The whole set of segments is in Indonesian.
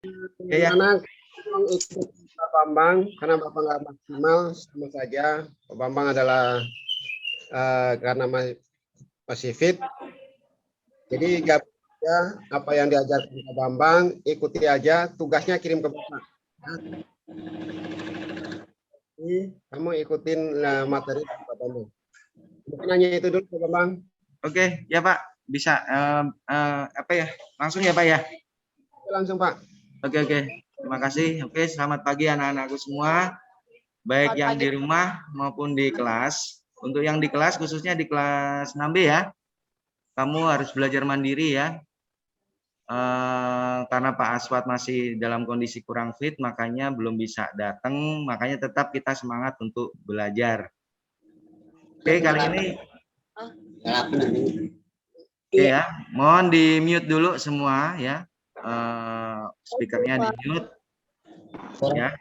Oke ya. Gimana ikut Pak Bambang karena Bapak nggak maksimal sama saja. Pak Bambang adalah karena masih fit, jadi gak ya, apa yang diajarkan Pak Bambang ikuti aja, tugasnya kirim ke Bapak. Jadi, kamu ikutin materi Pak Bambang. Mungkin hanya itu dulu Pak Bambang. Oke ya Pak, bisa apa ya? Langsung ya Pak ya. Langsung Pak. Oke, terima kasih. Oke, selamat pagi anak-anakku semua, baik yang di rumah maupun di kelas. Untuk yang di kelas, khususnya di kelas 6B ya, kamu harus belajar mandiri ya. Karena Pak Aswad masih dalam kondisi kurang fit, makanya belum bisa datang, makanya tetap kita semangat untuk belajar. Oke, kali ini oke ya, mohon di mute dulu semua ya. Speakernya di mute ya.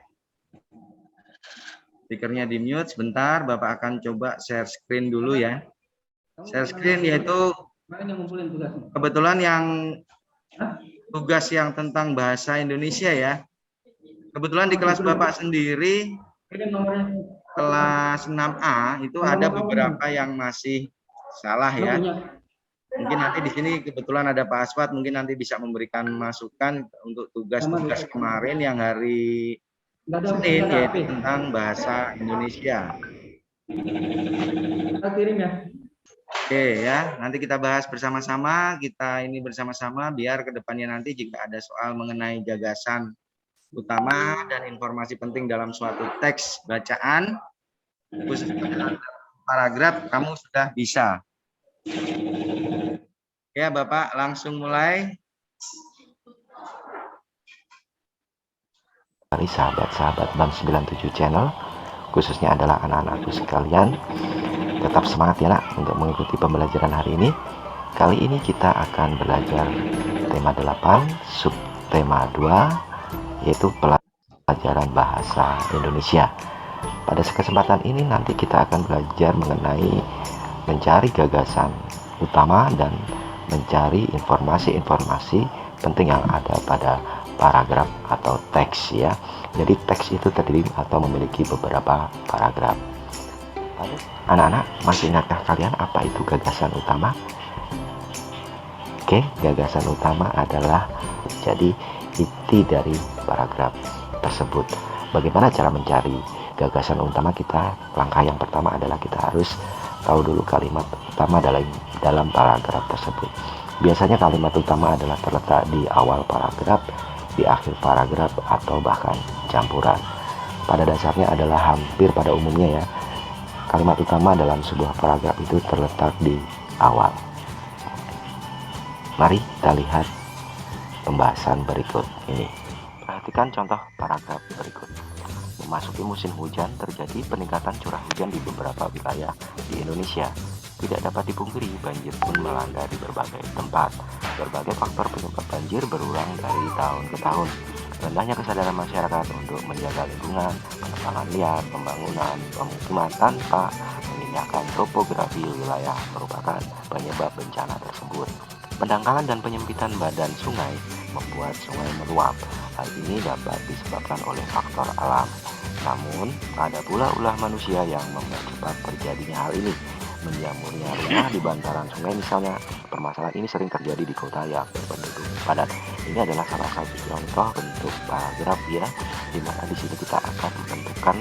Speakernya di mute sebentar, Bapak akan coba share screen dulu ya. Share screen yaitu kebetulan yang tugas yang tentang bahasa Indonesia ya. Kebetulan di kelas Bapak sendiri, kelas 6A itu ada beberapa yang masih salah ya. Mungkin nanti di sini kebetulan ada Pak Aswad, mungkin nanti bisa memberikan masukan untuk tugas-tugas kemarin yang hari Senin, yaitu tentang bahasa Indonesia. Oke ya, nanti kita bahas bersama-sama, kita ini bersama-sama biar kedepannya nanti jika ada soal mengenai gagasan utama dan informasi penting dalam suatu teks bacaan, khususnya dalam paragraf, kamu sudah bisa. Ya Bapak, langsung mulai. Dari sahabat-sahabat BAM 97 channel, khususnya adalah anak-anakku sekalian, tetap semangat ya nak untuk mengikuti pembelajaran hari ini. Kali ini kita akan belajar tema 8, subtema 2, yaitu pelajaran bahasa Indonesia. Pada kesempatan ini nanti kita akan belajar mengenai mencari gagasan utama dan mencari informasi-informasi penting yang ada pada paragraf atau teks ya. Jadi teks itu terdiri atau memiliki beberapa paragraf. Anak-anak, masih ingatkah kalian apa itu gagasan utama? Oke, gagasan utama adalah jadi inti dari paragraf tersebut. Bagaimana cara mencari gagasan utama kita? Langkah yang pertama adalah kita harus tahu dulu kalimat utama dalam paragraf tersebut. Biasanya kalimat utama adalah terletak di awal paragraf, di akhir paragraf, atau bahkan campuran. Pada dasarnya adalah hampir pada umumnya ya, kalimat utama dalam sebuah paragraf itu terletak di awal. Mari kita lihat pembahasan berikut ini. Perhatikan contoh paragraf berikut. Memasuki musim hujan, terjadi peningkatan curah hujan di beberapa wilayah di Indonesia. Tidak dapat dipungkiri, banjir pun melanda di berbagai tempat. Berbagai faktor penyebab banjir berulang dari tahun ke tahun. Rendahnya kesadaran masyarakat untuk menjaga lingkungan, penebangan liar, pembangunan pemukiman tanpa memindahkan topografi wilayah merupakan penyebab bencana tersebut. Pendangkalan dan penyempitan badan sungai membuat sungai meluap. Hal ini dapat disebabkan oleh faktor alam. Namun, ada pula ulah manusia yang mempercepat terjadinya hal ini. Menjamurnya rumah di bantaran sungai misalnya. Permasalahan ini sering terjadi di kota yang berpenduduk padat. Ini adalah salah satu contoh bentuk paragraf ya, di mana di sini kita akan menentukan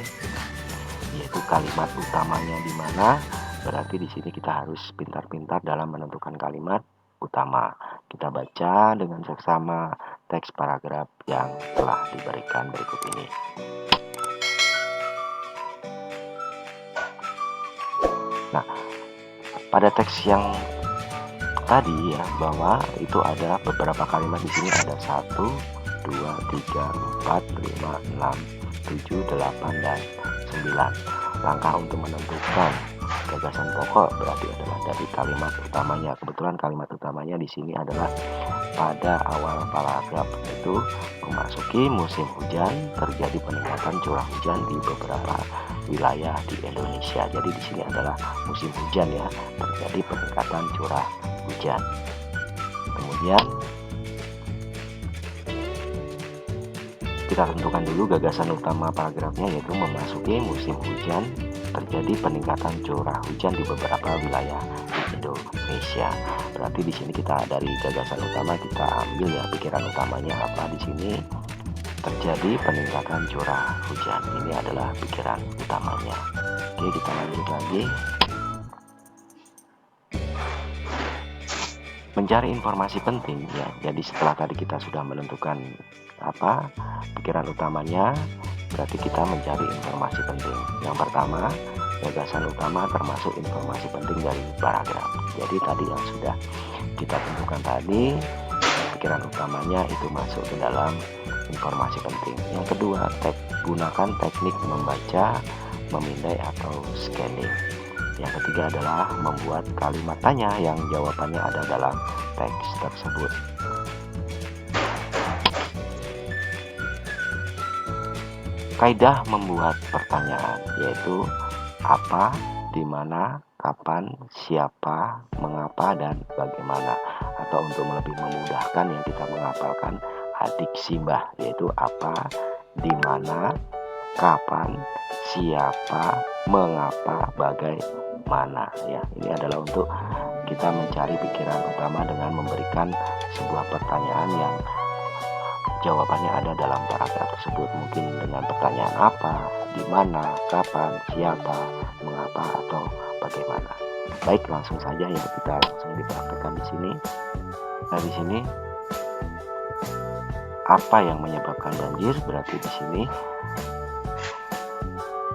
yaitu kalimat utamanya di mana. Berarti di sini kita harus pintar-pintar dalam menentukan kalimat utama. Kita baca dengan seksama teks paragraf yang telah diberikan berikut ini. Nah, pada teks yang tadi ya, bahwa itu ada beberapa kalimat di sini, ada 1, 2, 3, 4, 5, 6, 7, 8, dan 9. Langkah untuk menentukan gagasan pokok berarti adalah dari kalimat utamanya. Kebetulan kalimat utamanya di sini adalah pada awal paragraf, yaitu memasuki musim hujan, terjadi peningkatan curah hujan di beberapa wilayah di Indonesia. Jadi di sini adalah musim hujan ya, terjadi peningkatan curah hujan. Kemudian Kita tentukan dulu gagasan utama paragrafnya, yaitu memasuki musim hujan, terjadi peningkatan curah hujan di beberapa wilayah di Indonesia. Berarti di sini kita dari gagasan utama kita ambil ya pikiran utamanya apa di sini, terjadi peningkatan curah hujan. Ini adalah pikiran utamanya. Oke, kita lanjut lagi. Mencari informasi penting ya. Jadi setelah tadi kita sudah menentukan apa pikiran utamanya, berarti kita mencari informasi penting. Yang pertama, gagasan utama termasuk informasi penting dari paragraf. Jadi tadi yang sudah kita tentukan tadi, pikiran utamanya itu masuk ke dalam informasi penting. Yang kedua, gunakan teknik membaca, memindai atau scanning. Yang ketiga adalah membuat kalimat tanya yang jawabannya ada dalam teks tersebut. Kaidah membuat pertanyaan yaitu apa, di mana, kapan, siapa, mengapa, dan bagaimana. Atau untuk lebih memudahkan yang kita menghafalkan adik simbah, yaitu apa, di mana, kapan, siapa, mengapa, bagaimana. Ya, ini adalah untuk kita mencari pikiran utama dengan memberikan sebuah pertanyaan yang jawabannya ada dalam paragraf tersebut. Mungkin dengan pertanyaan apa, di mana, kapan, siapa, mengapa, atau bagaimana. Baik, langsung saja ya kita langsung dipraktekkan di sini. Nah, di sini apa yang menyebabkan banjir? Berarti di sini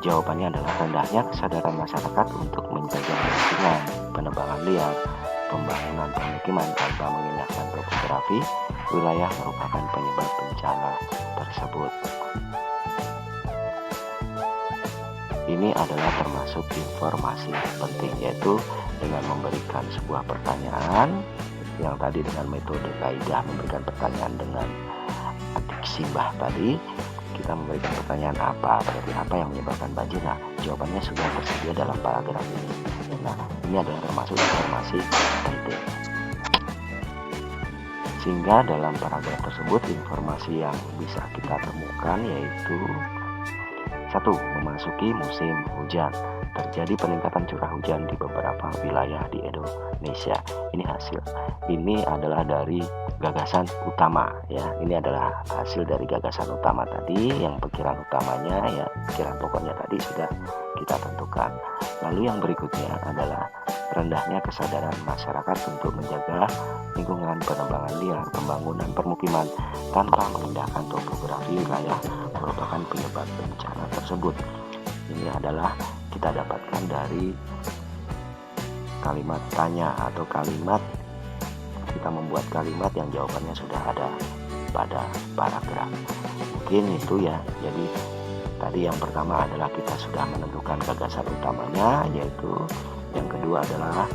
jawabannya adalah rendahnya kesadaran masyarakat untuk menjaga lingkungan, penebangan liar, pembangunan permukiman tanpa mengindahkan topografi wilayah merupakan penyebab bencana tersebut. Ini adalah termasuk informasi penting, yaitu dengan memberikan sebuah pertanyaan yang tadi dengan metode kaidah memberikan pertanyaan dengan adik simbah tadi, kita memberikan pertanyaan apa, berarti apa yang menyebabkan banjir. Nah, jawabannya sudah tersedia dalam paragraf ini. Nah, ini adalah termasuk informasi penting. Sehingga dalam paragraf tersebut informasi yang bisa kita temukan yaitu 1. Memasuki musim hujan, terjadi peningkatan curah hujan di beberapa wilayah di Indonesia. Ini hasil. Ini adalah dari gagasan utama ya. Ini adalah hasil dari gagasan utama tadi, yang pikiran utamanya ya, pikiran pokoknya tadi sudah kita tentukan. Lalu yang berikutnya adalah rendahnya kesadaran masyarakat untuk menjaga lingkungan, penebangan liar, pembangunan permukiman tanpa mengindahkan topografi wilayah merupakan penyebab bencana tersebut. Ini adalah kita dapatkan dari kalimat tanya atau kalimat, kita membuat kalimat yang jawabannya sudah ada pada paragraf. Mungkin itu ya. Jadi tadi yang pertama adalah kita sudah menentukan gagasan utamanya, yaitu yang kedua adalah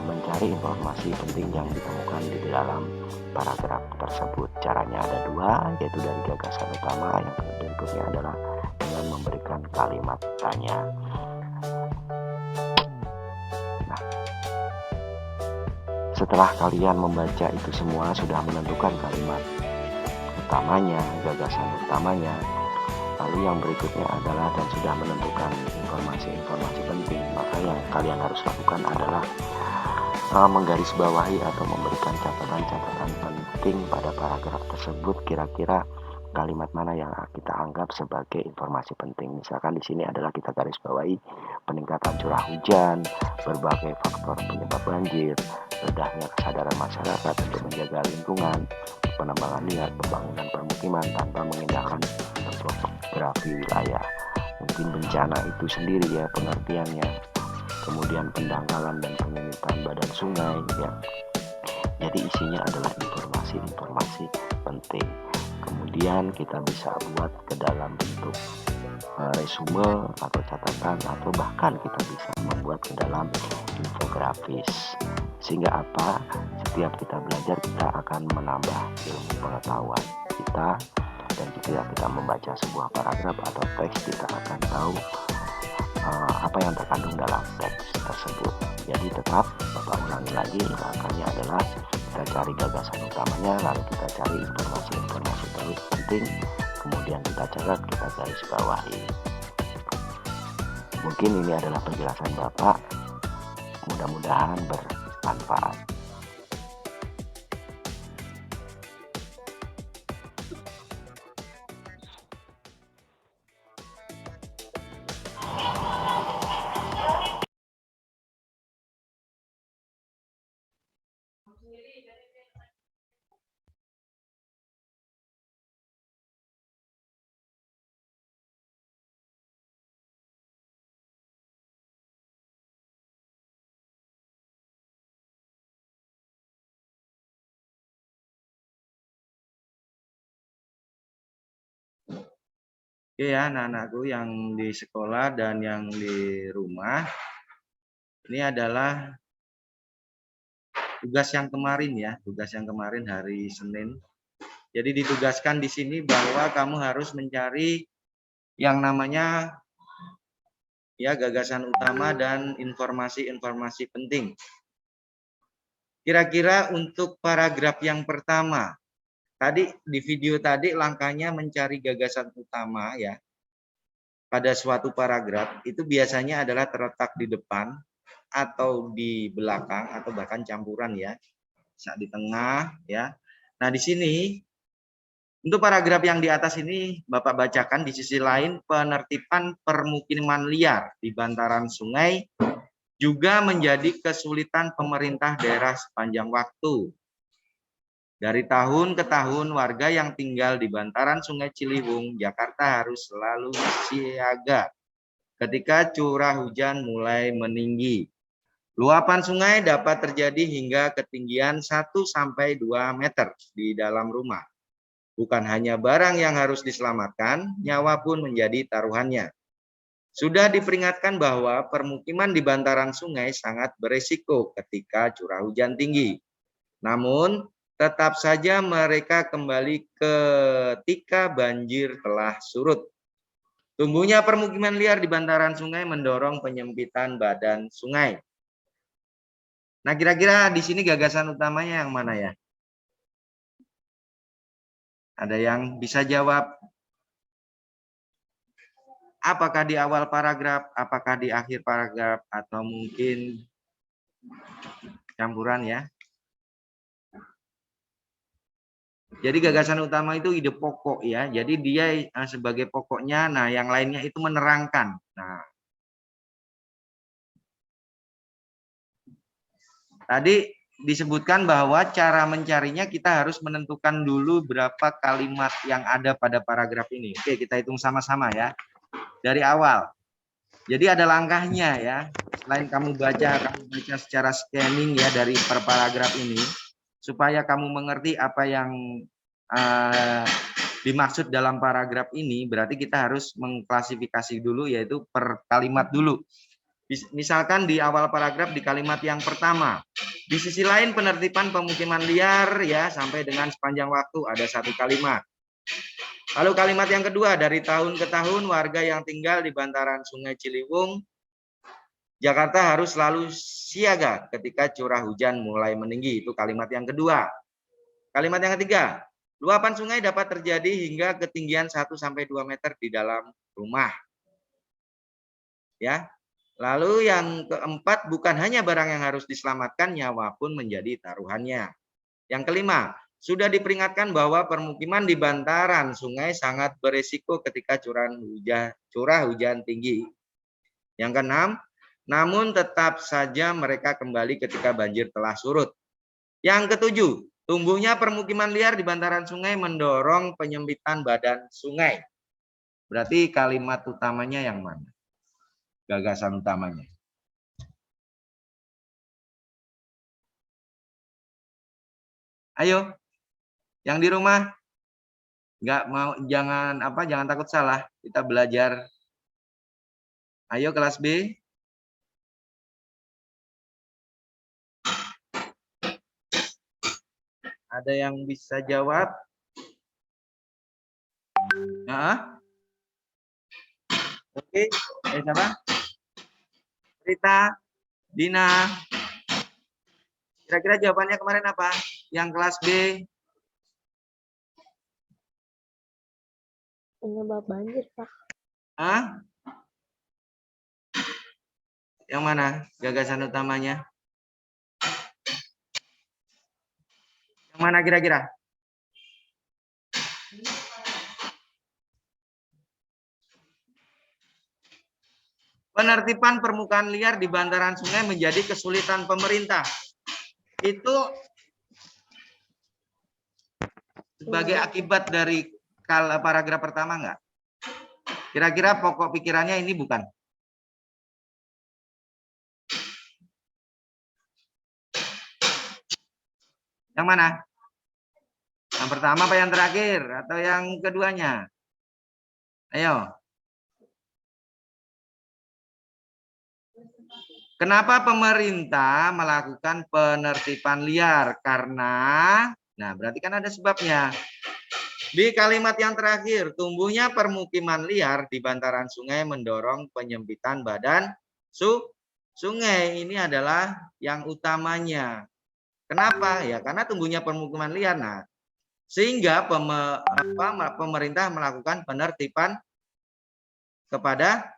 mencari informasi penting yang ditemukan di dalam paragraf tersebut. Caranya ada dua, yaitu dari gagasan utama, yang berikutnya adalah dengan memberikan kalimat tanya. Nah, setelah kalian membaca itu semua, sudah menentukan kalimat utamanya, gagasan utamanya, lalu yang berikutnya adalah dan sudah menentukan informasi-informasi penting, maka yang kalian harus lakukan adalah menggarisbawahi atau memberikan catatan-catatan penting pada paragraf tersebut. Kira-kira kalimat mana yang kita anggap sebagai informasi penting. Misalkan di sini adalah kita garisbawahi peningkatan curah hujan, berbagai faktor penyebab banjir, rendahnya kesadaran masyarakat untuk menjaga lingkungan, penebangan liar, pembangunan permukiman tanpa mengindahkan topografi wilayah. Mungkin bencana itu sendiri ya pengertiannya, kemudian pendangkalan dan penyempitan badan sungai ya. Jadi isinya adalah informasi-informasi penting. Kemudian kita bisa buat ke dalam bentuk resume atau catatan, atau bahkan kita bisa membuat ke dalam infografis. Sehingga apa? Setiap kita belajar, kita akan menambah ilmu pengetahuan kita, dan jika kita membaca sebuah paragraf atau teks, kita akan tahu apa yang terkandung dalam teks tersebut. Jadi tetap Bapak ulangi lagi, langkahnya adalah kita cari gagasan utamanya, lalu kita cari informasi-informasi penting, kemudian kita catat, kita garis bawahi. Mungkin ini adalah penjelasan Bapak, mudah-mudahan bermanfaat. Oke ya, anak-anakku yang di sekolah dan yang di rumah, ini adalah tugas yang kemarin ya, tugas yang kemarin hari Senin. Jadi ditugaskan di sini bahwa kamu harus mencari yang namanya ya gagasan utama dan informasi-informasi penting. Kira-kira untuk paragraf yang pertama, tadi di video tadi langkahnya mencari gagasan utama ya. Pada suatu paragraf itu biasanya adalah terletak di depan atau di belakang atau bahkan campuran ya. Saat di tengah ya. Nah, di sini untuk paragraf yang di atas ini Bapak bacakan, di sisi lain penertiban permukiman liar di bantaran sungai juga menjadi kesulitan pemerintah daerah sepanjang waktu. Dari tahun ke tahun, warga yang tinggal di bantaran Sungai Ciliwung, Jakarta harus selalu siaga ketika curah hujan mulai meninggi. Luapan sungai dapat terjadi hingga ketinggian 1–2 meter di dalam rumah. Bukan hanya barang yang harus diselamatkan, nyawa pun menjadi taruhannya. Sudah diperingatkan bahwa permukiman di bantaran sungai sangat berisiko ketika curah hujan tinggi. Namun, tetap saja mereka kembali ketika banjir telah surut. Tumbuhnya permukiman liar di bantaran sungai mendorong penyempitan badan sungai. Nah, kira-kira di sini gagasan utamanya yang mana ya? Ada yang bisa jawab? Apakah di awal paragraf, apakah di akhir paragraf, atau mungkin campuran ya? Jadi gagasan utama itu ide pokok ya. Jadi dia sebagai pokoknya, nah yang lainnya itu menerangkan. Nah, tadi disebutkan bahwa cara mencarinya kita harus menentukan dulu berapa kalimat yang ada pada paragraf ini. Oke, kita hitung sama-sama ya. Dari awal. Jadi ada langkahnya ya. Selain kamu baca secara scanning ya dari per paragraf ini, supaya kamu mengerti apa yang dimaksud dalam paragraf ini, berarti kita harus mengklasifikasi dulu, yaitu per kalimat dulu. Misalkan di awal paragraf di kalimat yang pertama, di sisi lain penertiban pemukiman liar ya sampai dengan sepanjang waktu, ada satu kalimat. Lalu kalimat yang kedua, dari tahun ke tahun warga yang tinggal di bantaran Sungai Ciliwung, Jakarta harus selalu siaga ketika curah hujan mulai meninggi. Itu kalimat yang kedua. Kalimat yang ketiga, luapan sungai dapat terjadi hingga ketinggian 1–2 meter di dalam rumah. Ya. Lalu yang keempat, bukan hanya barang yang harus diselamatkan, nyawa pun menjadi taruhannya. Yang kelima, sudah diperingatkan bahwa permukiman di bantaran sungai sangat berisiko ketika curah hujan tinggi. Yang keenam, namun tetap saja mereka kembali ketika banjir telah surut. Yang ketujuh, tumbuhnya permukiman liar di bantaran sungai mendorong penyempitan badan sungai. Berarti kalimat utamanya yang mana? Gagasan utamanya. Ayo, yang di rumah jangan takut salah. Kita belajar. Ayo kelas B. Ada yang bisa jawab? Nah. Oke, siapa? Rita, Dina. Kira-kira jawabannya kemarin apa? Yang kelas B. Penyebab banjir, Pak. Hah? Yang mana gagasan utamanya? Yang mana kira-kira? Penertiban permukaan liar di bantaran sungai menjadi kesulitan pemerintah. Itu sebagai akibat dari paragraf pertama enggak? Kira-kira pokok pikirannya ini bukan? Yang mana? Yang pertama apa yang terakhir? Atau yang keduanya? Ayo. Kenapa pemerintah melakukan penertiban liar? Karena, nah berarti kan ada sebabnya. Di kalimat yang terakhir, tumbuhnya permukiman liar di bantaran sungai mendorong penyempitan badan sungai. Ini adalah yang utamanya. Kenapa? Ya karena tumbuhnya permukiman liar. Nah, sehingga pemerintah melakukan penertiban kepada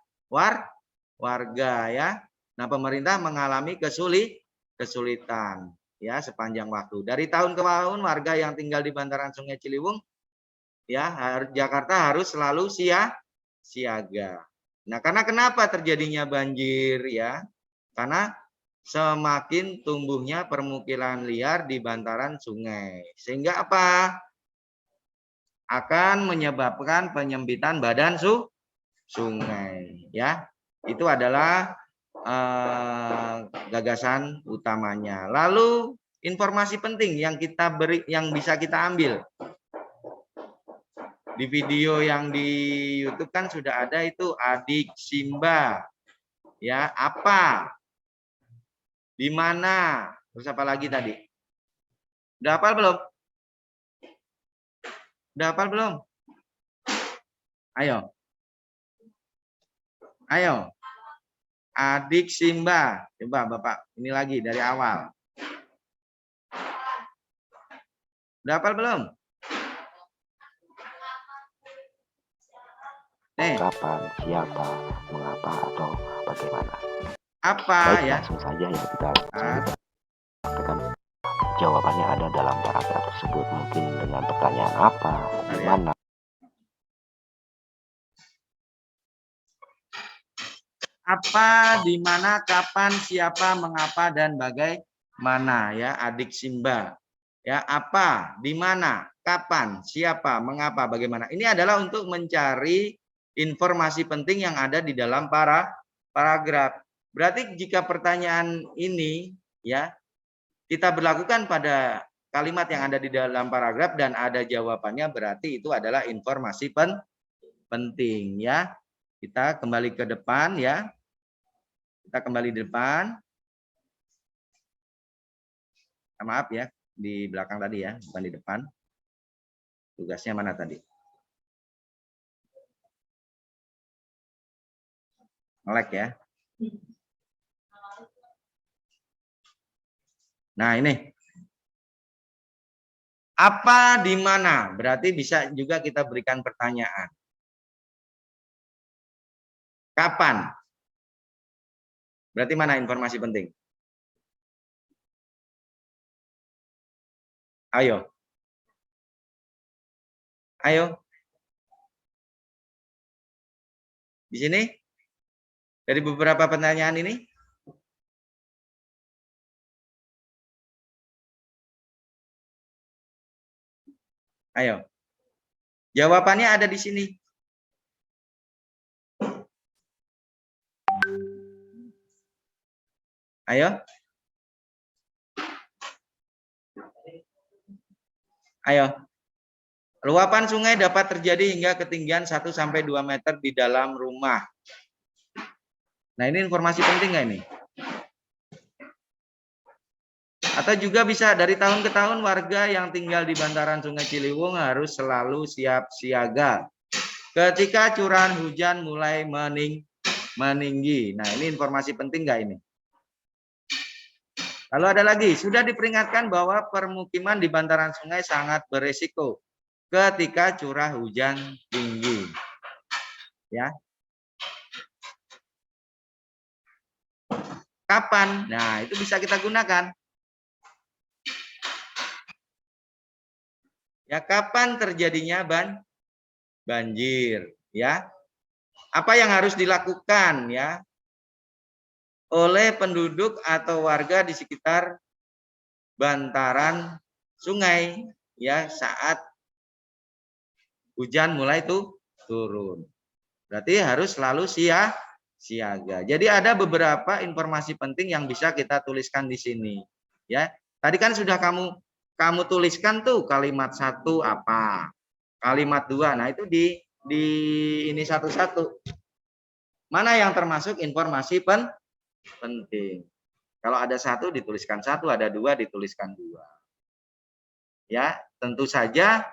warga ya. Nah, pemerintah mengalami kesulitan ya sepanjang waktu. Dari tahun ke tahun warga yang tinggal di bantaran Sungai Ciliwung ya, Jakarta harus selalu siaga. Nah, karena kenapa terjadinya banjir ya? Karena semakin tumbuhnya permukiman liar di bantaran sungai. Sehingga apa? Akan menyebabkan penyempitan badan sungai ya. Itu adalah gagasan utamanya. Lalu informasi penting yang bisa kita ambil di video yang di YouTube kan sudah ada itu adik Simba ya, apa, di mana, terus apa lagi tadi? Udah hafal belum? Udah hafal belum? Ayo. Adik Simba. Coba Bapak, ini lagi dari awal. Udah hafal belum? Kapan, siapa, mengapa, atau bagaimana. Apa baik, ya? langsung saja ya kita sampaikan. Jawabannya ada dalam paragraf tersebut. Mungkin dengan pertanyaan apa, di mana. Apa, di mana, kapan, siapa, mengapa, dan bagaimana ya adik Simba. Ya, apa, di mana, kapan, siapa, mengapa, bagaimana. Ini adalah untuk mencari informasi penting yang ada di dalam paragraf. Berarti jika pertanyaan ini ya kita berlakukan pada kalimat yang ada di dalam paragraf dan ada jawabannya, berarti itu adalah informasi penting ya. Kita kembali ke depan ya. Kita kembali di depan. Maaf ya, di belakang tadi ya, bukan di depan. Tugasnya mana tadi? Melek ya. Nah, ini. Apa, di mana? Berarti bisa juga kita berikan pertanyaan. Kapan? Berarti mana informasi penting? Ayo. Di sini? Dari beberapa pertanyaan ini? Ayo. Jawabannya ada di sini. Ayo. Luapan sungai dapat terjadi hingga ketinggian 1-2 meter di dalam rumah. Nah, ini informasi penting nggak ini? Atau juga bisa dari tahun ke tahun warga yang tinggal di bantaran Sungai Ciliwung harus selalu siap siaga ketika curahan hujan mulai meninggi. Nah, ini informasi penting nggak ini? Lalu ada lagi, sudah diperingatkan bahwa permukiman di bantaran sungai sangat beresiko. ketika curah hujan tinggi. Ya. Kapan? Nah, itu bisa kita gunakan. Ya, kapan terjadinya banjir, ya? Apa yang harus dilakukan, ya, oleh penduduk atau warga di sekitar bantaran sungai, ya, saat hujan mulai turun. Berarti harus selalu siaga. Jadi ada beberapa informasi penting yang bisa kita tuliskan di sini, ya. Tadi kan sudah kamu tuliskan tuh kalimat 1 apa, kalimat 2. Nah, itu di ini satu-satu. Mana yang termasuk informasi penting? Kalau ada 1 dituliskan 1, ada 2 dituliskan 2. Ya, tentu saja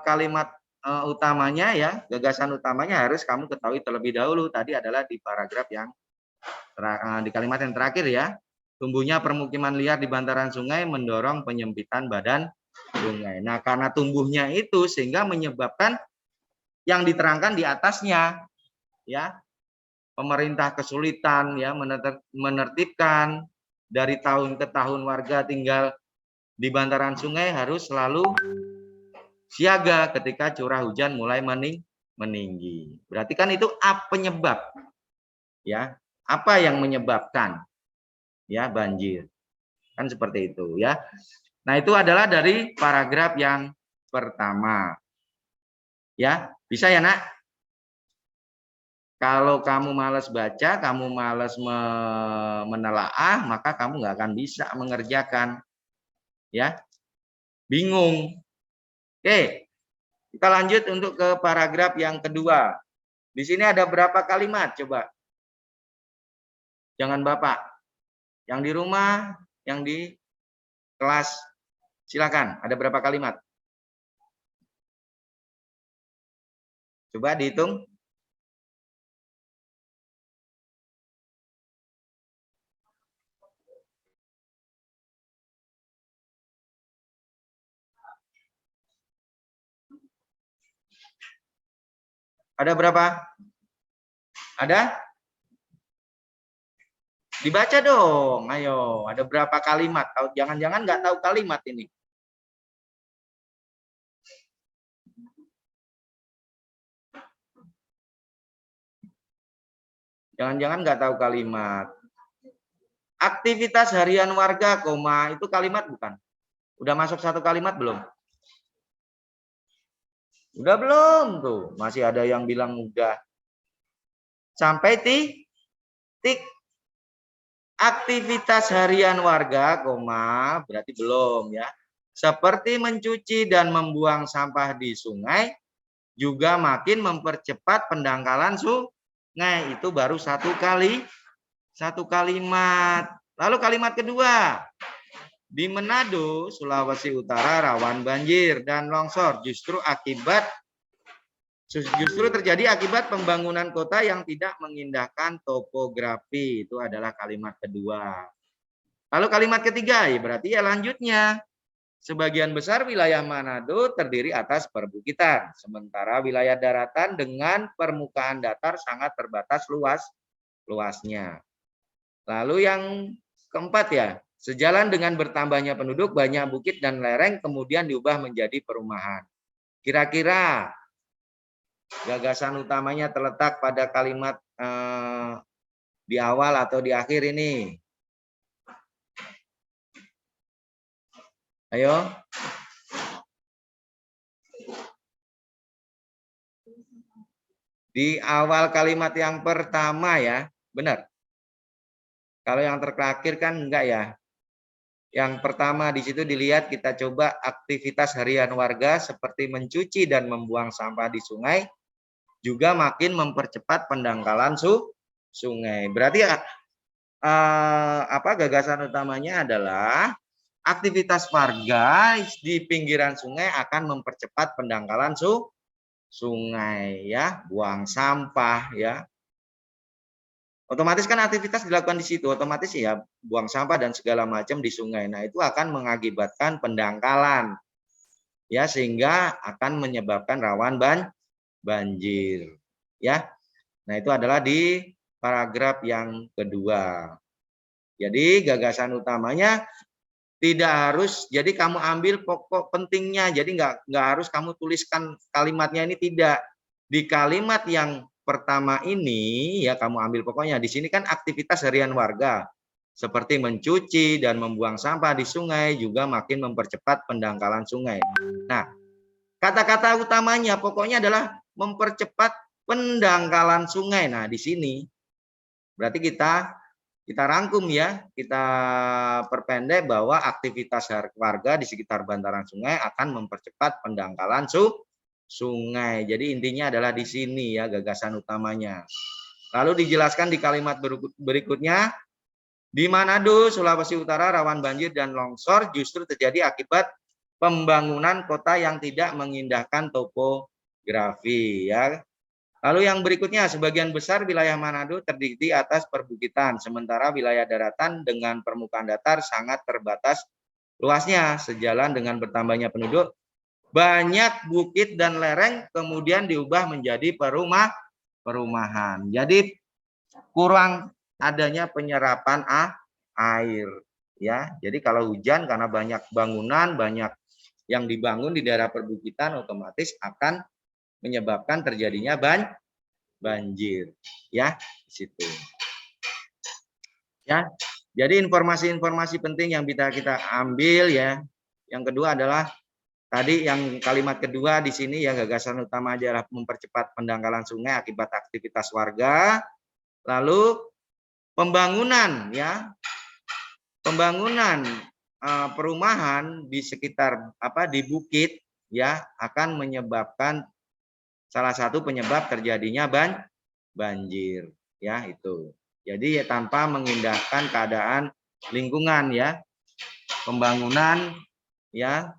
kalimat utamanya, ya, gagasan utamanya harus kamu ketahui terlebih dahulu. Tadi adalah di paragraf yang di kalimat yang terakhir, ya. Tumbuhnya permukiman liar di bantaran sungai mendorong penyempitan badan sungai. Nah, karena tumbuhnya itu sehingga menyebabkan yang diterangkan di atasnya, ya. Pemerintah kesulitan, ya, menertibkan dari tahun ke tahun warga tinggal di bantaran sungai harus selalu siaga ketika curah hujan mulai meninggi. Berarti kan itu penyebab, ya. Apa yang menyebabkan, ya, banjir? Kan seperti itu, ya. Nah, itu adalah dari paragraf yang pertama. Ya, bisa ya, Nak? Kalau kamu malas baca, kamu malas menelaah, maka kamu nggak akan bisa mengerjakan, ya. Bingung. Oke, kita lanjut untuk ke paragraf yang kedua. Di sini ada berapa kalimat? Coba. Jangan Bapak. Yang di rumah, yang di kelas, silakan. Ada berapa kalimat? Coba dihitung. Ada berapa? Ada? Dibaca dong, ayo. Ada berapa kalimat? Jangan-jangan nggak tahu kalimat ini. Jangan-jangan nggak tahu kalimat. Aktivitas harian warga, koma, itu kalimat bukan? Udah masuk satu kalimat belum? Udah belum tuh? Masih ada yang bilang udah. Sampai titik. Aktivitas harian warga, koma, berarti belum, ya. Seperti mencuci dan membuang sampah di sungai, juga makin mempercepat pendangkalan sungai. Itu baru satu kalimat. Lalu kalimat kedua. Di Manado, Sulawesi Utara rawan banjir dan longsor justru terjadi akibat pembangunan kota yang tidak mengindahkan topografi. Itu adalah kalimat kedua. Lalu kalimat ketiga, ya berarti ya lanjutnya. Sebagian besar wilayah Manado terdiri atas perbukitan, sementara wilayah daratan dengan permukaan datar sangat terbatas luasnya. Lalu yang keempat, ya, sejalan dengan bertambahnya penduduk, banyak bukit dan lereng kemudian diubah menjadi perumahan. Kira-kira gagasan utamanya terletak pada kalimat di awal atau di akhir ini? Ayo. Di awal kalimat yang pertama, ya, benar. Kalau yang terakhir kan enggak, ya. Yang pertama di situ dilihat, kita coba aktivitas harian warga seperti mencuci dan membuang sampah di sungai juga makin mempercepat pendangkalan sungai. Berarti gagasan utamanya adalah aktivitas warga di pinggiran sungai akan mempercepat pendangkalan sungai, ya, buang sampah, ya. Otomatis kan aktivitas dilakukan di situ, otomatis ya buang sampah dan segala macam di sungai. Nah, itu akan mengakibatkan pendangkalan. ya, sehingga akan menyebabkan rawan banjir, ya. Nah, itu adalah di paragraf yang kedua. Jadi gagasan utamanya tidak harus, jadi kamu ambil pokok pentingnya, jadi nggak harus kamu tuliskan kalimatnya ini, tidak. Di kalimat yang pertama ini ya kamu ambil pokoknya. Di sini kan aktivitas harian warga seperti mencuci dan membuang sampah di sungai juga makin mempercepat pendangkalan sungai. Nah, kata-kata utamanya pokoknya adalah mempercepat pendangkalan sungai. Nah, di sini berarti kita rangkum ya, kita perpendek bahwa aktivitas warga di sekitar bantaran sungai akan mempercepat pendangkalan sungai. Jadi intinya adalah di sini ya gagasan utamanya. Lalu dijelaskan di kalimat berikutnya, di Manado, Sulawesi Utara rawan banjir dan longsor justru terjadi akibat pembangunan kota yang tidak mengindahkan topografi ya. Lalu yang berikutnya, sebagian besar wilayah Manado terdiri di atas perbukitan, sementara wilayah daratan dengan permukaan datar sangat terbatas luasnya. Sejalan dengan bertambahnya penduduk, banyak bukit dan lereng kemudian diubah menjadi perumahan. Jadi kurang adanya penyerapan air. Ya, jadi kalau hujan karena banyak bangunan, banyak yang dibangun di daerah perbukitan, otomatis akan menyebabkan terjadinya banjir ya di situ. Ya. Jadi informasi-informasi penting yang bisa kita ambil ya. Yang kedua adalah tadi yang kalimat kedua di sini ya, gagasan utama adalah mempercepat pendangkalan sungai akibat aktivitas warga. Lalu pembangunan ya. Pembangunan perumahan di sekitar di bukit ya akan menyebabkan salah satu penyebab terjadinya banjir ya itu. Jadi ya, tanpa mengindahkan keadaan lingkungan ya. Pembangunan ya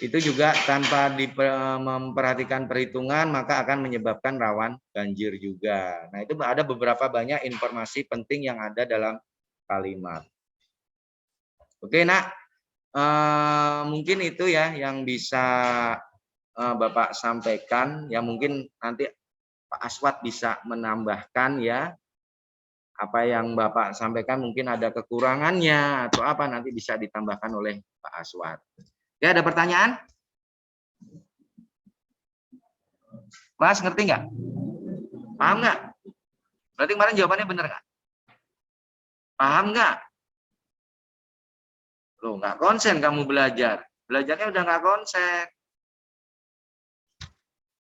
itu juga tanpa memperhatikan perhitungan maka akan menyebabkan rawan banjir juga. Nah, itu ada beberapa banyak informasi penting yang ada dalam kalimat. Oke, Nak. Mungkin itu ya yang bisa Bapak sampaikan, ya mungkin nanti Pak Aswad bisa menambahkan ya apa yang Bapak sampaikan, mungkin ada kekurangannya atau apa nanti bisa ditambahkan oleh Pak Aswad. Ya, ada pertanyaan? Mas ngerti nggak? Paham nggak? Berarti kemarin jawabannya benar nggak? Paham nggak? Loh, nggak konsen kamu belajar. Belajarnya udah nggak konsen.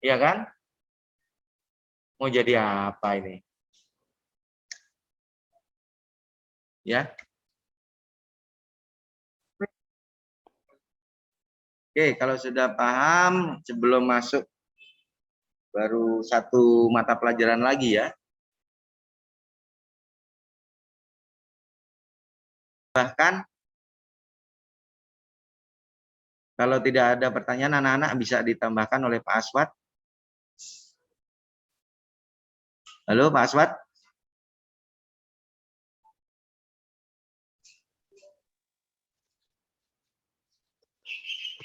Iya kan? Mau jadi apa ini? Ya. Oke, kalau sudah paham, sebelum masuk baru satu mata pelajaran lagi ya. Bahkan kalau tidak ada pertanyaan, anak-anak bisa ditambahkan oleh Pak Aswad. Halo Pak Aswad.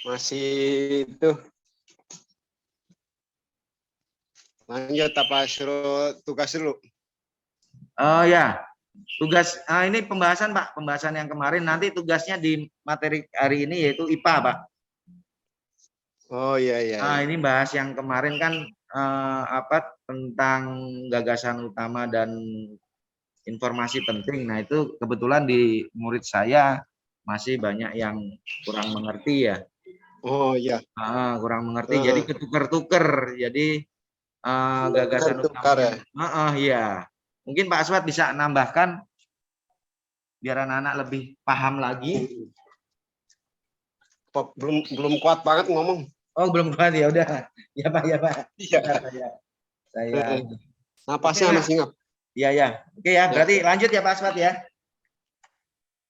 Masih itu. Lanjut apa suruh tugas dulu? Oh ya, tugas ini pembahasan Pak, pembahasan yang kemarin. Nanti tugasnya di materi hari ini yaitu IPA Pak. Oh iya iya. Ini bahas yang kemarin kan tentang gagasan utama dan informasi penting. Nah, itu kebetulan di murid saya masih banyak yang kurang mengerti ya. Oh iya. Kurang mengerti. Jadi ketuker-tuker. Jadi gagasan utama. Iya. Mungkin Pak Aswad bisa nambahkan biar anak-anak lebih paham lagi. Belum kuat banget ngomong. Oh, belum kuat ya udah. Ya Pak, ya Pak. Iya. Saya napasnya masih ngap. Iya ya. Oke ya, berarti lanjut ya Pak Aswad ya.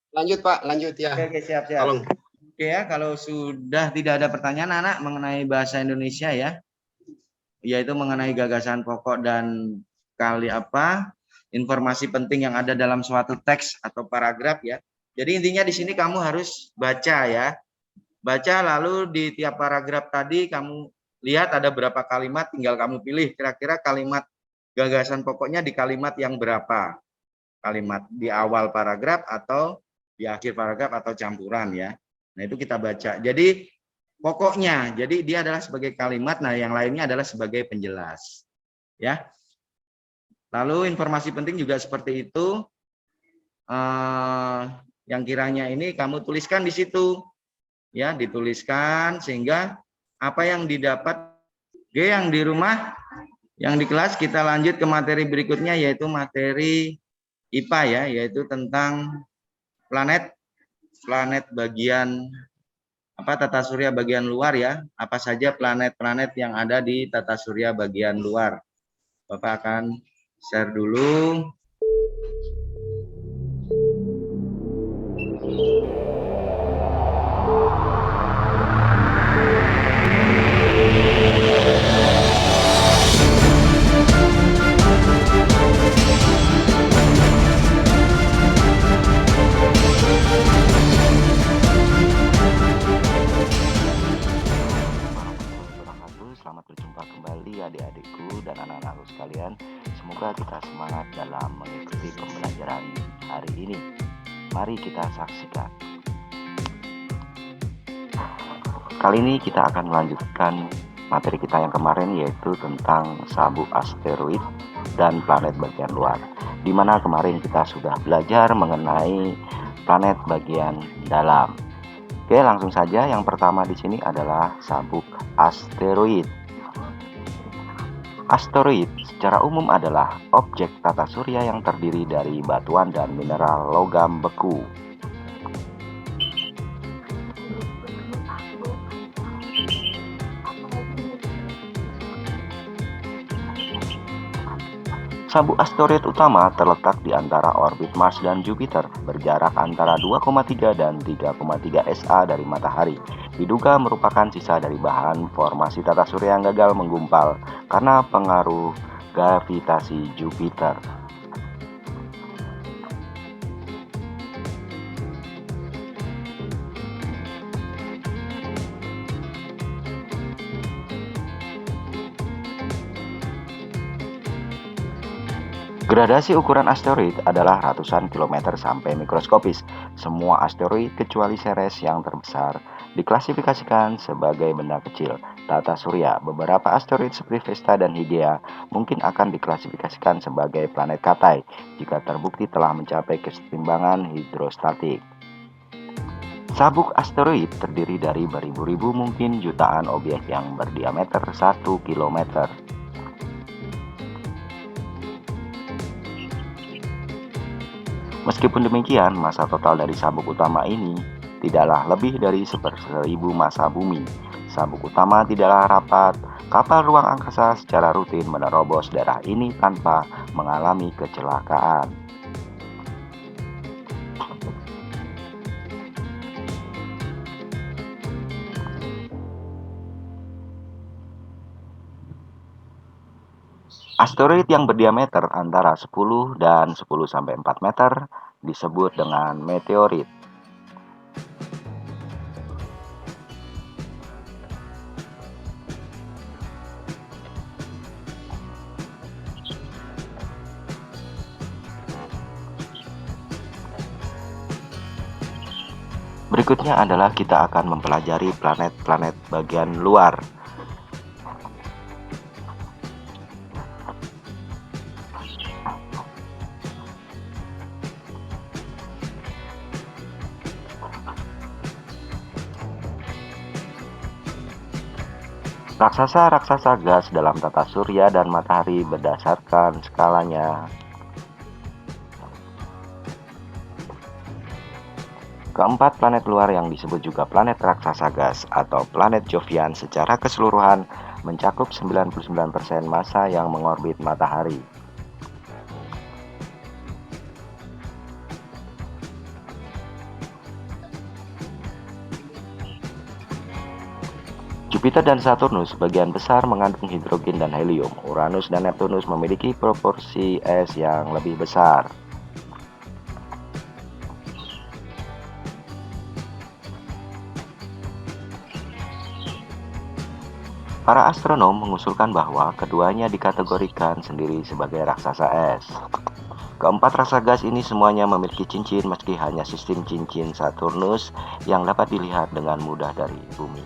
Lanjut Pak, lanjut ya. Oke, siap. Tolong. Oke ya, kalau sudah tidak ada pertanyaan anak mengenai bahasa Indonesia ya, yaitu mengenai gagasan pokok dan informasi penting yang ada dalam suatu teks atau paragraf ya. Jadi intinya di sini kamu harus baca ya. Baca, lalu di tiap paragraf tadi kamu lihat ada berapa kalimat, tinggal kamu pilih kira-kira kalimat gagasan pokoknya di kalimat yang berapa. Kalimat di awal paragraf atau di akhir paragraf atau campuran ya. Nah, itu kita baca. Jadi pokoknya, jadi dia adalah sebagai kalimat, nah yang lainnya adalah sebagai penjelas. Ya. Lalu informasi penting juga seperti itu. Yang kiranya ini kamu tuliskan di situ. Ya, dituliskan sehingga apa yang didapat. Oke, yang di rumah, yang di kelas kita lanjut ke materi berikutnya yaitu materi IPA ya, yaitu tentang planet bagian tata surya bagian luar ya. Apa saja planet-planet yang ada di tata surya bagian luar. Bapak akan share dulu. Selamat berjumpa kembali adik-adikku dan anak-anakku sekalian. Semoga kita semangat dalam mengikuti pembelajaran hari ini. Mari kita saksikan. Kali ini kita akan melanjutkan materi kita yang kemarin, yaitu tentang sabuk asteroid dan planet bagian luar. Di mana kemarin kita sudah belajar mengenai planet bagian dalam. Oke, langsung saja. Yang pertama di sini adalah sabuk asteroid. Asteroid secara umum adalah objek tata surya yang terdiri dari batuan dan mineral logam beku. Sabuk asteroid utama terletak di antara orbit Mars dan Jupiter, berjarak antara 2,3 dan 3,3 SA dari matahari. Diduga merupakan sisa dari bahan formasi tata surya yang gagal menggumpal karena pengaruh gravitasi Jupiter. Gradasi ukuran asteroid adalah ratusan kilometer sampai mikroskopis. Semua asteroid kecuali Ceres yang terbesar diklasifikasikan sebagai benda kecil tata surya. Beberapa asteroid seperti Vesta dan Hygiea mungkin akan diklasifikasikan sebagai planet Katai jika terbukti telah mencapai kesetimbangan hidrostatik. Sabuk asteroid terdiri dari beribu-ribu mungkin jutaan objek yang berdiameter 1 km. Meskipun demikian, massa total dari sabuk utama ini tidaklah lebih dari 1/1000 massa bumi. Sabuk utama tidaklah rapat. Kapal ruang angkasa secara rutin menerobos daerah ini tanpa mengalami kecelakaan. Asteroid yang berdiameter antara 10 dan 10-4 meter disebut dengan meteorit. Berikutnya adalah kita akan mempelajari planet-planet bagian luar. Raksasa-raksasa gas dalam tata surya dan matahari berdasarkan skalanya. Keempat planet luar yang disebut juga planet raksasa gas atau planet Jovian secara keseluruhan mencakup 99% massa yang mengorbit matahari. Jupiter dan Saturnus sebagian besar mengandung hidrogen dan helium. Uranus dan Neptunus memiliki proporsi es yang lebih besar. Para astronom mengusulkan bahwa keduanya dikategorikan sendiri sebagai raksasa es. Keempat rasa gas ini semuanya memiliki cincin meski hanya sistem cincin Saturnus yang dapat dilihat dengan mudah dari bumi.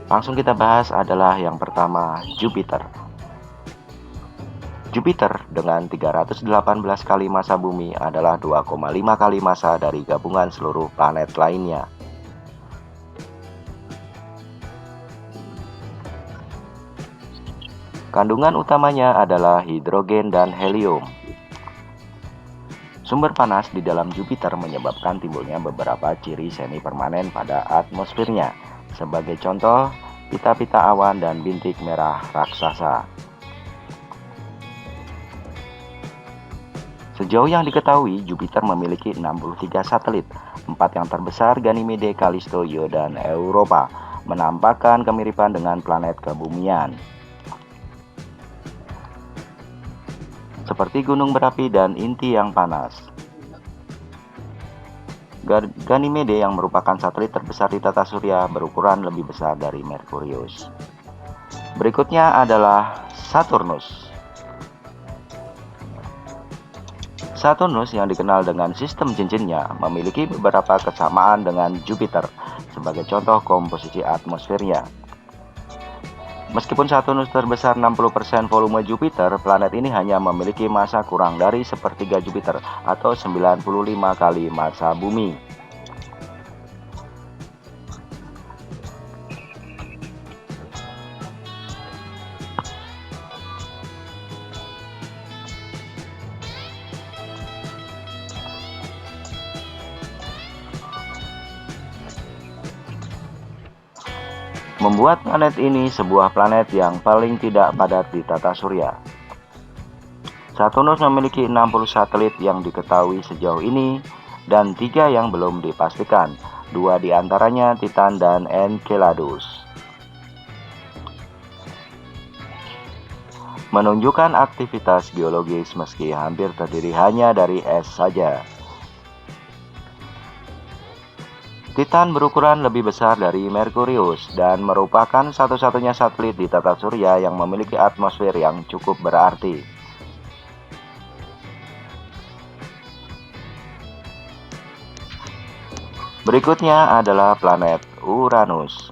Langsung kita bahas adalah yang pertama, Jupiter. Jupiter dengan 318 kali massa bumi adalah 2,5 kali massa dari gabungan seluruh planet lainnya. Kandungan utamanya adalah hidrogen dan helium. Sumber panas di dalam Jupiter menyebabkan timbulnya beberapa ciri semi permanen pada atmosfernya. Sebagai contoh, pita-pita awan dan bintik merah raksasa. Sejauh yang diketahui, Jupiter memiliki 63 satelit. 4 yang terbesar, Ganymede, Callisto, Io, dan Europa, menampakkan kemiripan dengan planet kebumian. Seperti gunung berapi dan inti yang panas. Ganymede yang merupakan satelit terbesar di tata surya berukuran lebih besar dari Merkurius. Berikutnya adalah Saturnus. Saturnus yang dikenal dengan sistem cincinnya memiliki beberapa kesamaan dengan Jupiter, sebagai contoh komposisi atmosfernya. Meskipun Saturnus terbesar 60% volume Jupiter, planet ini hanya memiliki massa kurang dari sepertiga Jupiter atau 95 kali massa bumi. Membuat planet ini sebuah planet yang paling tidak padat di tata surya. Saturnus memiliki 60 satelit yang diketahui sejauh ini dan 3 yang belum dipastikan, 2 diantaranya Titan dan Enceladus. Menunjukkan aktivitas geologis meski hampir terdiri hanya dari es saja. Titan berukuran lebih besar dari Merkurius dan merupakan satu-satunya satelit di tata surya yang memiliki atmosfer yang cukup berarti. Berikutnya adalah planet Uranus.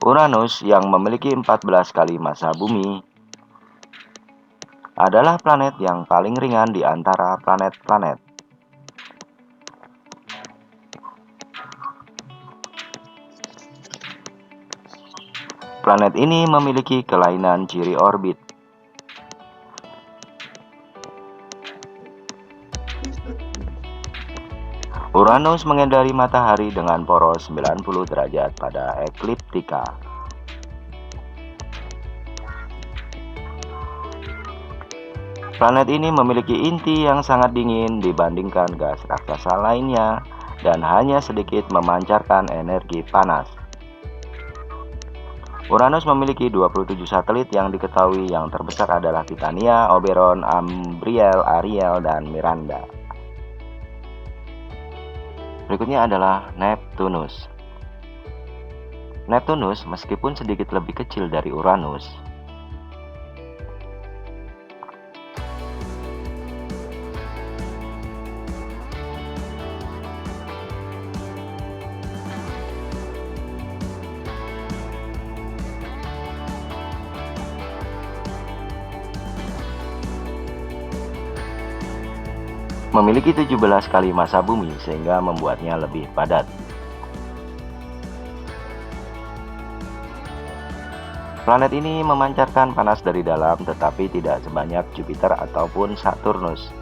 Uranus yang memiliki 14 kali massa bumi adalah planet yang paling ringan di antara planet-planet. Planet ini memiliki kelainan ciri orbit. Uranus menghindari matahari dengan poros 90 derajat pada ekliptika. Planet ini memiliki inti yang sangat dingin dibandingkan gas raksasa lainnya dan hanya sedikit memancarkan energi panas. Uranus memiliki 27 satelit yang diketahui, yang terbesar adalah Titania, Oberon, Umbriel, Ariel, dan Miranda. Berikutnya adalah Neptunus. Neptunus meskipun sedikit lebih kecil dari Uranus, memiliki 17 kali massa bumi sehingga membuatnya lebih padat. Planet ini memancarkan panas dari dalam tetapi tidak sebanyak Jupiter ataupun Saturnus.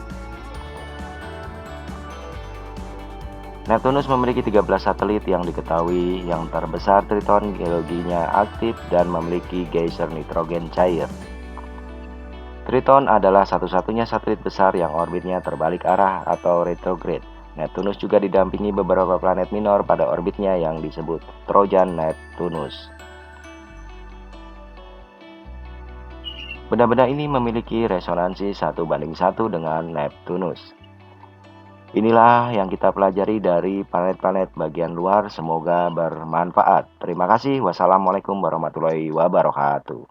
Neptunus memiliki 13 satelit yang diketahui, yang terbesar Triton geologinya aktif dan memiliki geyser nitrogen cair. Triton adalah satu-satunya satelit besar yang orbitnya terbalik arah atau retrograde. Neptunus juga didampingi beberapa planet minor pada orbitnya yang disebut Trojan Neptunus. Benda-benda ini memiliki resonansi 1:1 dengan Neptunus. Inilah yang kita pelajari dari planet-planet bagian luar. Semoga bermanfaat. Terima kasih. Wassalamualaikum warahmatullahi wabarakatuh.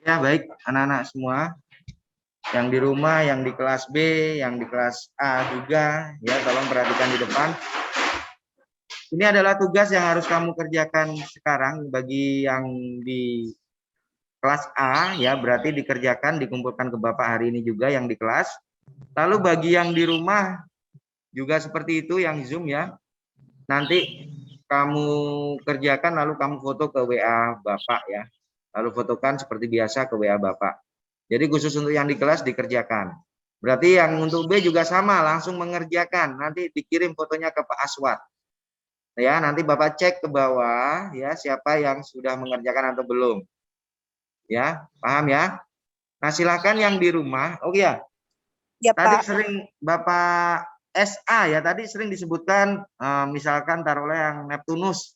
Ya, baik anak-anak semua. Yang di rumah, yang di kelas B, yang di kelas A juga, ya tolong perhatikan di depan. Ini adalah tugas yang harus kamu kerjakan sekarang bagi yang di kelas A, ya berarti dikerjakan, dikumpulkan ke Bapak hari ini juga yang di kelas. Lalu bagi yang di rumah juga seperti itu, yang Zoom ya. Nanti kamu kerjakan lalu kamu foto ke WA Bapak ya. Lalu fotokan seperti biasa ke WA Bapak. Jadi khusus untuk yang di kelas dikerjakan. Berarti yang untuk B juga sama, langsung mengerjakan. Nanti dikirim fotonya ke Pak Aswad. Ya, nanti Bapak cek ke bawah ya siapa yang sudah mengerjakan atau belum. Ya, paham ya? Nah, silakan yang di rumah. Oh ya, Ya, tadi Pak. sering Bapak SA ya, tadi sering disebutkan misalkan taruhlah yang Neptunus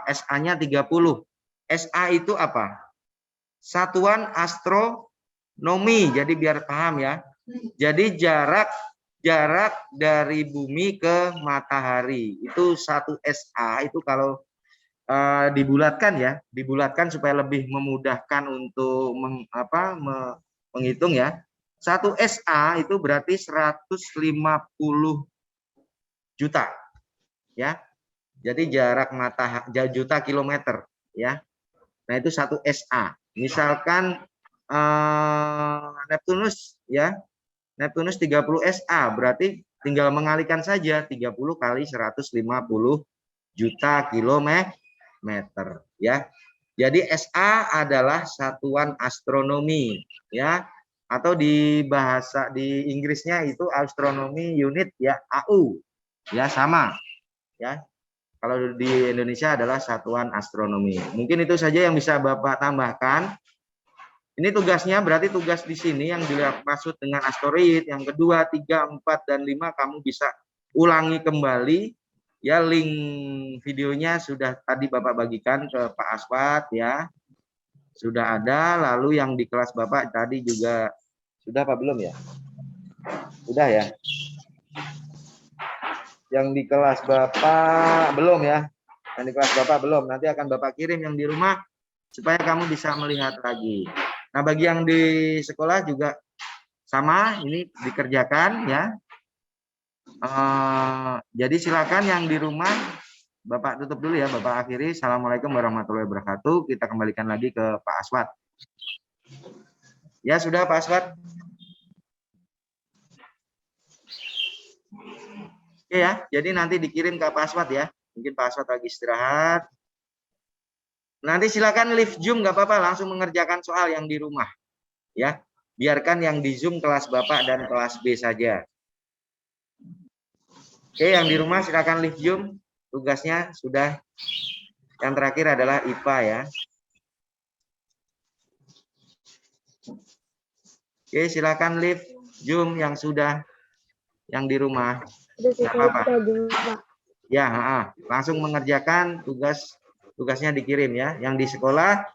SA-nya 30. SA itu apa? Satuan astronomi. Jadi biar paham ya. Jadi jarak dari bumi ke matahari itu 1 SA itu kalau dibulatkan ya, dibulatkan supaya lebih memudahkan untuk menghitung ya. 1 SA itu berarti 150 juta ya. Jadi jarak juta kilometer ya. Nah, itu 1 SA. Misalkan Neptunus ya. Neptunus 30 SA berarti tinggal mengalihkan saja 30 kali 150 juta kilometer ya. Jadi SA adalah satuan astronomi ya, atau di bahasa di Inggrisnya itu astronomy unit ya, AU. Ya sama ya. Kalau di Indonesia adalah satuan astronomi. Mungkin itu saja yang bisa Bapak tambahkan. Ini tugasnya berarti tugas di sini yang dimaksud dengan asteroid yang kedua, 3, 4 dan 5 kamu bisa ulangi kembali ya, link videonya sudah tadi Bapak bagikan ke Pak Aswad ya. Sudah ada, lalu yang di kelas Bapak tadi juga sudah apa belum ya? Sudah ya. Yang di kelas Bapak belum ya. Yang di kelas Bapak belum. Nanti akan Bapak kirim yang di rumah supaya kamu bisa melihat lagi. Nah, bagi yang di sekolah juga sama, ini dikerjakan ya. Jadi silakan yang di rumah Bapak tutup dulu ya, Bapak akhiri. Assalamualaikum warahmatullahi wabarakatuh. Kita kembalikan lagi ke Pak Aswad. Ya sudah Pak Aswad. Oke ya, jadi nanti dikirim ke Pak Aswad ya. Mungkin Pak Aswad lagi istirahat. Nanti silakan live Zoom nggak apa-apa, langsung mengerjakan soal yang di rumah ya. Biarkan yang di Zoom kelas Bapak dan kelas B saja. Oke, yang di rumah silakan live Zoom. Tugasnya sudah. Yang terakhir adalah IPA ya. Oke, silakan live Zoom yang sudah yang di rumah. Nggak apa-apa. Ya, langsung mengerjakan tugasnya dikirim ya. Yang di sekolah